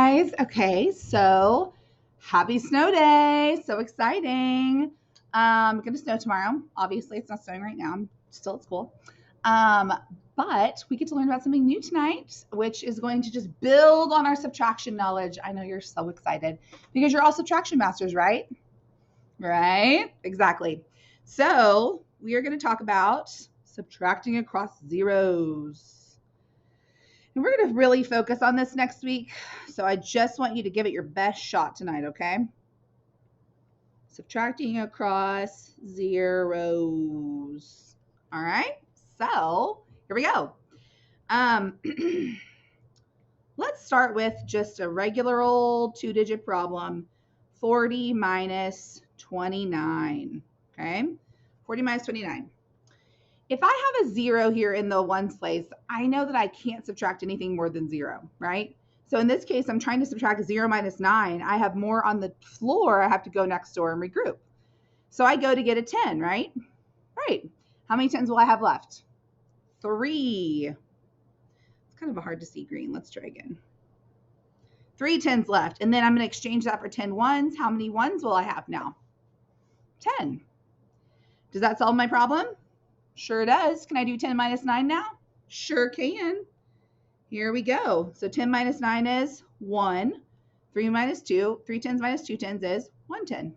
guys. Okay, so happy snow day. So exciting. Going to snow tomorrow. Obviously, it's not snowing right now. I'm still at school. But we get to learn about something new tonight, which is going to just build on our subtraction knowledge. I know you're so excited because you're all subtraction masters, right? Right? Exactly. So we are going to talk about subtracting across zeros. And we're going to really focus on this next week. So I just want you to give it your best shot tonight, okay? Subtracting across zeros. All right? So here we go. Let's start with just a regular old two-digit problem. 40 minus 29. Okay? 40 minus 29. If I have a zero here in the ones place, I know that I can't subtract anything more than zero, right? So in this case, I'm trying to subtract 0 minus 9. I have more on the floor. I have to go next door and regroup. So I go to get a 10, right? Right. How many 10s will I have left? 3. It's kind of hard to see green. Let's try again. 3 10s left. And then I'm going to exchange that for 10 ones. How many ones will I have now? 10. Does that solve my problem? Sure does. Can I do 10 minus 9 now? Sure can. Here we go. So 10 minus 9 is 1. 3 minus 2. 3 10s minus 2 10s is 1 10.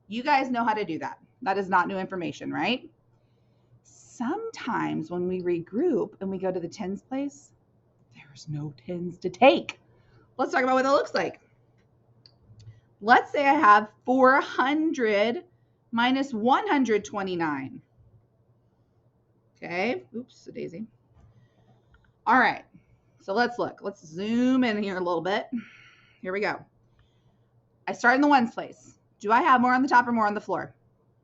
You guys know how to do that. That is not new information, right? Sometimes when we regroup and we go to the 10s place, there's no 10s to take. Let's talk about what that looks like. Let's say I have 400 minus 129. Okay, oops, a daisy. All right, so let's look. Let's zoom in here a little bit. Here we go. I start in the ones place. Do I have more on the top or more on the floor?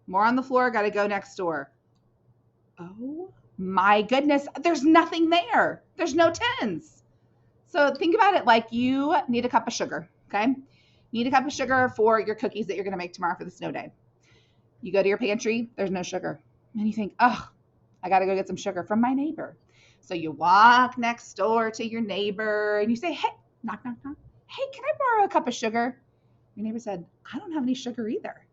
More on the floor, got to go next door. Oh my goodness, there's nothing there. There's no 10s. So think about it like you need a cup of sugar, okay? You need a cup of sugar for your cookies that you're going to make tomorrow for the snow day. You go to your pantry, there's no sugar. And you think, oh, I got to go get some sugar from my neighbor. So you walk next door to your neighbor and you say, hey, knock, knock, knock. Hey, can I borrow a cup of sugar? Your neighbor said, I don't have any sugar either.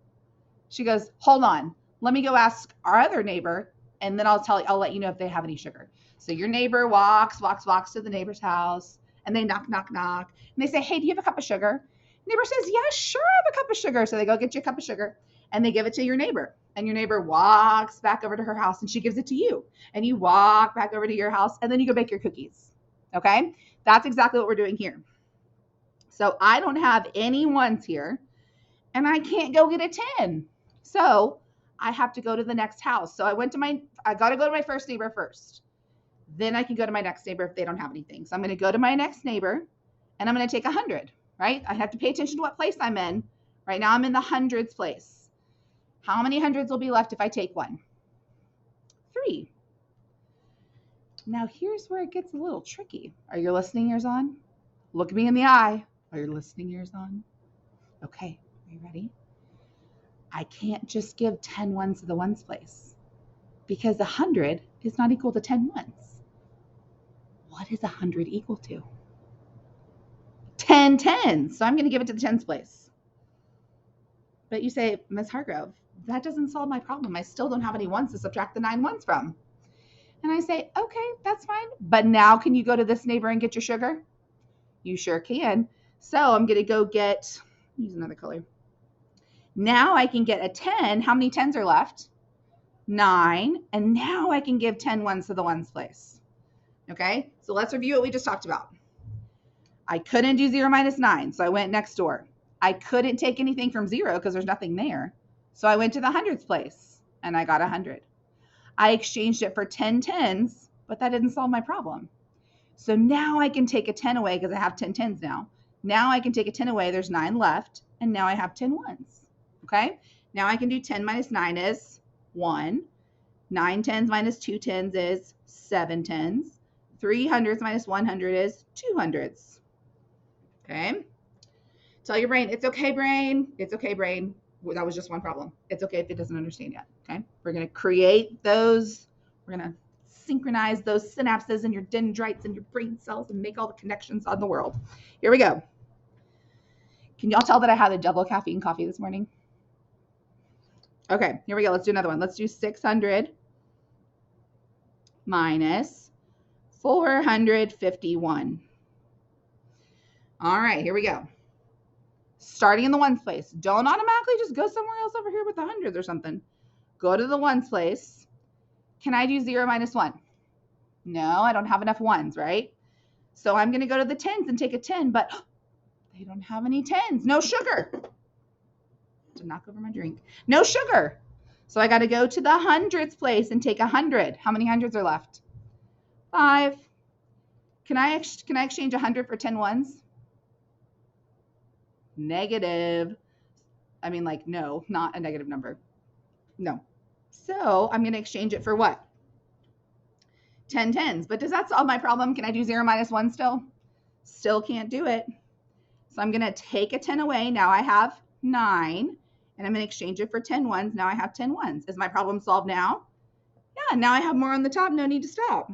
She goes, hold on. Let me go ask our other neighbor and then I'll let you know if they have any sugar. So your neighbor walks to the neighbor's house and they knock, knock, knock. And they say, hey, do you have a cup of sugar? Neighbor says, yeah, sure, I have a cup of sugar. So they go get you a cup of sugar and they give it to your neighbor. And your neighbor walks back over to her house and she gives it to you. And you walk back over to your house and then you go bake your cookies. Okay? That's exactly what we're doing here. So I don't have any ones here and I can't go get a 10. So I have to go to the next house. So I got to go to my first neighbor first. Then I can go to my next neighbor if they don't have anything. So I'm going to go to my next neighbor and I'm going to take 100, right? I have to pay attention to what place I'm in. Right now I'm in the hundreds place. How many hundreds will be left if I take 1? 3. Now here's where it gets a little tricky. Are your listening ears on? Look me in the eye. Are your listening ears on? Okay, are you ready? I can't just give 10 ones to the ones place because 100 is not equal to 10 ones. What is 100 equal to? 10 10s. So I'm going to give it to the tens place. But you say, Ms. Hargrove, that doesn't solve my problem. I still don't have any ones to subtract the 9 ones from. And I say, okay, that's fine. But now can you go to this neighbor and get your sugar? You sure can. So I'm going to go use another color. Now I can get a 10. How many 10s are left? 9. And now I can give 10 ones to the ones place. Okay, so let's review what we just talked about. I couldn't do 0 minus 9, so I went next door. I couldn't take anything from 0 because there's nothing there. So I went to the hundreds place and I got 100. I exchanged it for 10 10s, but that didn't solve my problem. So now I can take a 10 away because I have 10 10s now. Now I can take a 10 away. There's 9 left. And now I have 10 ones. Okay. Now I can do 10 minus 9 is 1. 9 10s minus 2 10s is 7 10s. 3 hundreds minus 100 is 2 hundreds. Okay. Tell your brain, it's okay, brain. It's okay, brain. That was just one problem. It's okay if it doesn't understand yet. Okay. We're going to create those. We're going to synchronize those synapses in your dendrites and your brain cells and make all the connections on the world. Here we go. Can y'all tell that I had a double caffeine coffee this morning? Okay, here we go. Let's do another one. Let's do 600 minus 451. All right, here we go. Starting in the ones place. Don't automatically just go somewhere else over here with the hundreds or something. Go to the ones place. Can I do 0 minus 1? No, I don't have enough ones, right? So I'm going to go to the tens and take a 10, but they don't have any tens. No sugar. To knock over my drink. No sugar. So I got to go to the hundreds place and take 100. How many hundreds are left? 5. Can I exchange 100 for 10 ones? Negative. I mean, like, no, not a negative number. No. So I'm going to exchange it for what? 10 tens. But does that solve my problem? Can I do 0 minus 1 still? Still can't do it. So I'm going to take a 10 away. Now I have 9. And I'm going to exchange it for 10 ones. Now I have 10 ones. Is my problem solved now? Yeah, now I have more on the top. No need to stop.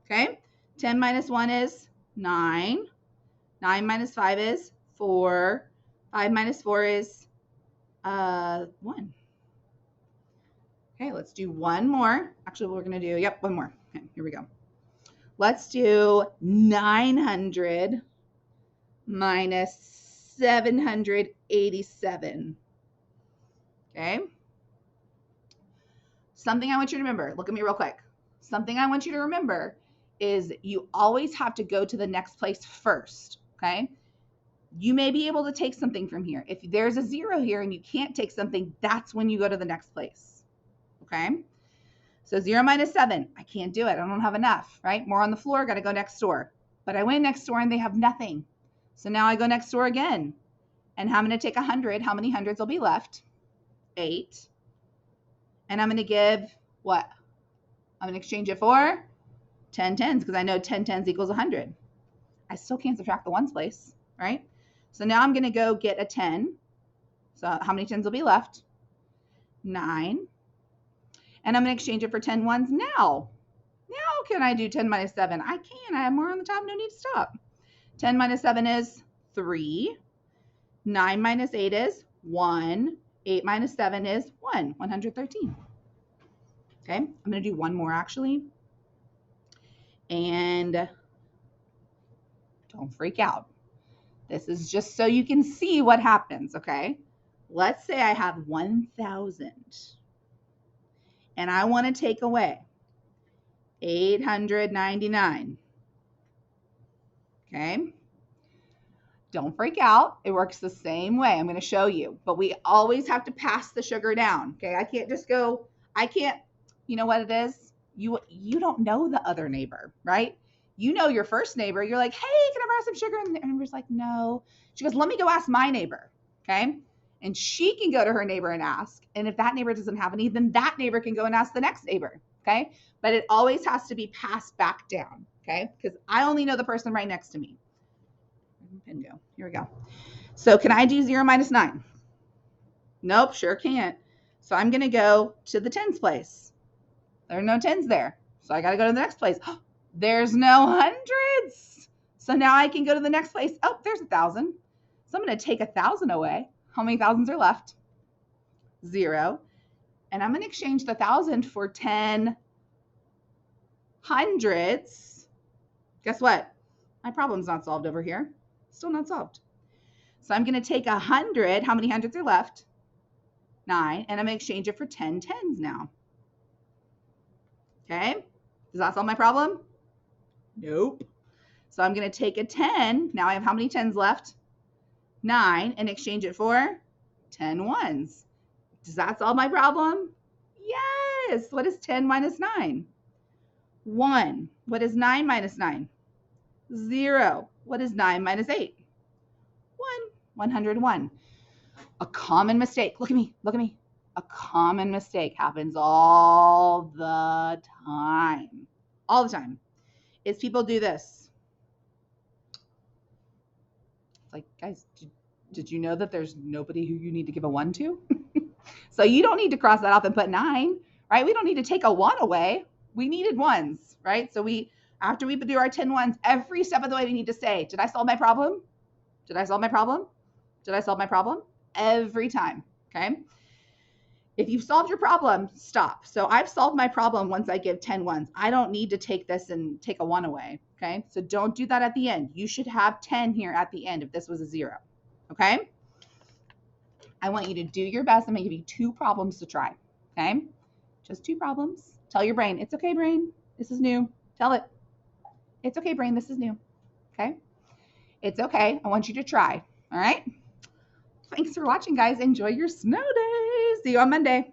Okay. 10 minus 1 is 9. 9 minus 5 is 4. 5 minus 4 is 1. Okay, let's do one more. Actually, we're going to do, one more. Okay, here we go. Let's do 900 minus 787. Okay. Something I want you to remember. Look at me real quick. Something I want you to remember is you always have to go to the next place first. Okay. You may be able to take something from here. If there's a 0 here and you can't take something, that's when you go to the next place. Okay. So 0 minus 7, I can't do it. I don't have enough, right? More on the floor, got to go next door. But I went next door and they have nothing. So now I go next door again. And I'm going to take 100. How many hundreds will be left? 8. And I'm going to give what? I'm going to exchange it for 10 tens because I know 10 tens equals 100. I still can't subtract the ones place, right? So now I'm going to go get a 10. So how many tens will be left? 9. And I'm going to exchange it for 10 ones now. Now can I do 10 minus 7? I can. I have more on the top. No need to stop. 10 minus 7 is 3. 9 minus 8 is 1. 8 minus 7 is 1. 113. Okay. I'm going to do one more actually. And don't freak out. This is just so you can see what happens. Okay. Let's say I have 1,000. And I want to take away 899. Okay. Don't freak out. It works the same way. I'm going to show you. But we always have to pass the sugar down. Okay. I can't just go, you know what it is? You don't know the other neighbor, right? You know your first neighbor. You're like, hey, can I borrow some sugar? And the neighbor's like, no. She goes, let me go ask my neighbor. Okay. And she can go to her neighbor and ask. And if that neighbor doesn't have any, then that neighbor can go and ask the next neighbor. Okay. But it always has to be passed back down. Okay. Because I only know the person right next to me. Bingo. Here we go. So can I do 0 minus 9? Nope, sure can't. So I'm going to go to the tens place. There are no tens there. So I got to go to the next place. There's no hundreds. So now I can go to the next place. Oh, there's 1,000. So I'm going to take 1,000 away. How many thousands are left? 0. And I'm going to exchange the 1,000 for 10 hundreds. Guess what? My problem's not solved over here. Still not solved. So I'm going to take 100. How many hundreds are left? 9. And I'm going to exchange it for 10 tens now. Okay. Does that solve my problem? Nope. So I'm going to take a 10. Now I have how many tens left? 9. And exchange it for 10 ones. Does that solve my problem? Yes. What is 10 minus 9? 1. What is 9 minus 9? 0. What is 9 minus 8? 1. 101. A common mistake. Look at me. Look at me. A common mistake happens all the time. All the time. Is people do this. It's like, guys, did you know that there's nobody who you need to give a 1 to? So you don't need to cross that off and put 9, right? We don't need to take a 1 away. We needed ones, right? So after we do our 10 ones, every step of the way we need to say, did I solve my problem? Did I solve my problem? Did I solve my problem? Every time, okay? If you've solved your problem, stop. So I've solved my problem once I give 10 ones. I don't need to take this and take a 1 away, okay? So don't do that at the end. You should have 10 here at the end if this was a 0, okay? I want you to do your best. I'm going to give you 2 problems to try, okay? Just 2 problems. Tell your brain, it's okay, brain. This is new. Tell it, it's okay, brain. This is new, okay? It's okay. I want you to try, all right? Thanks for watching, guys. Enjoy your snow days. See you on Monday.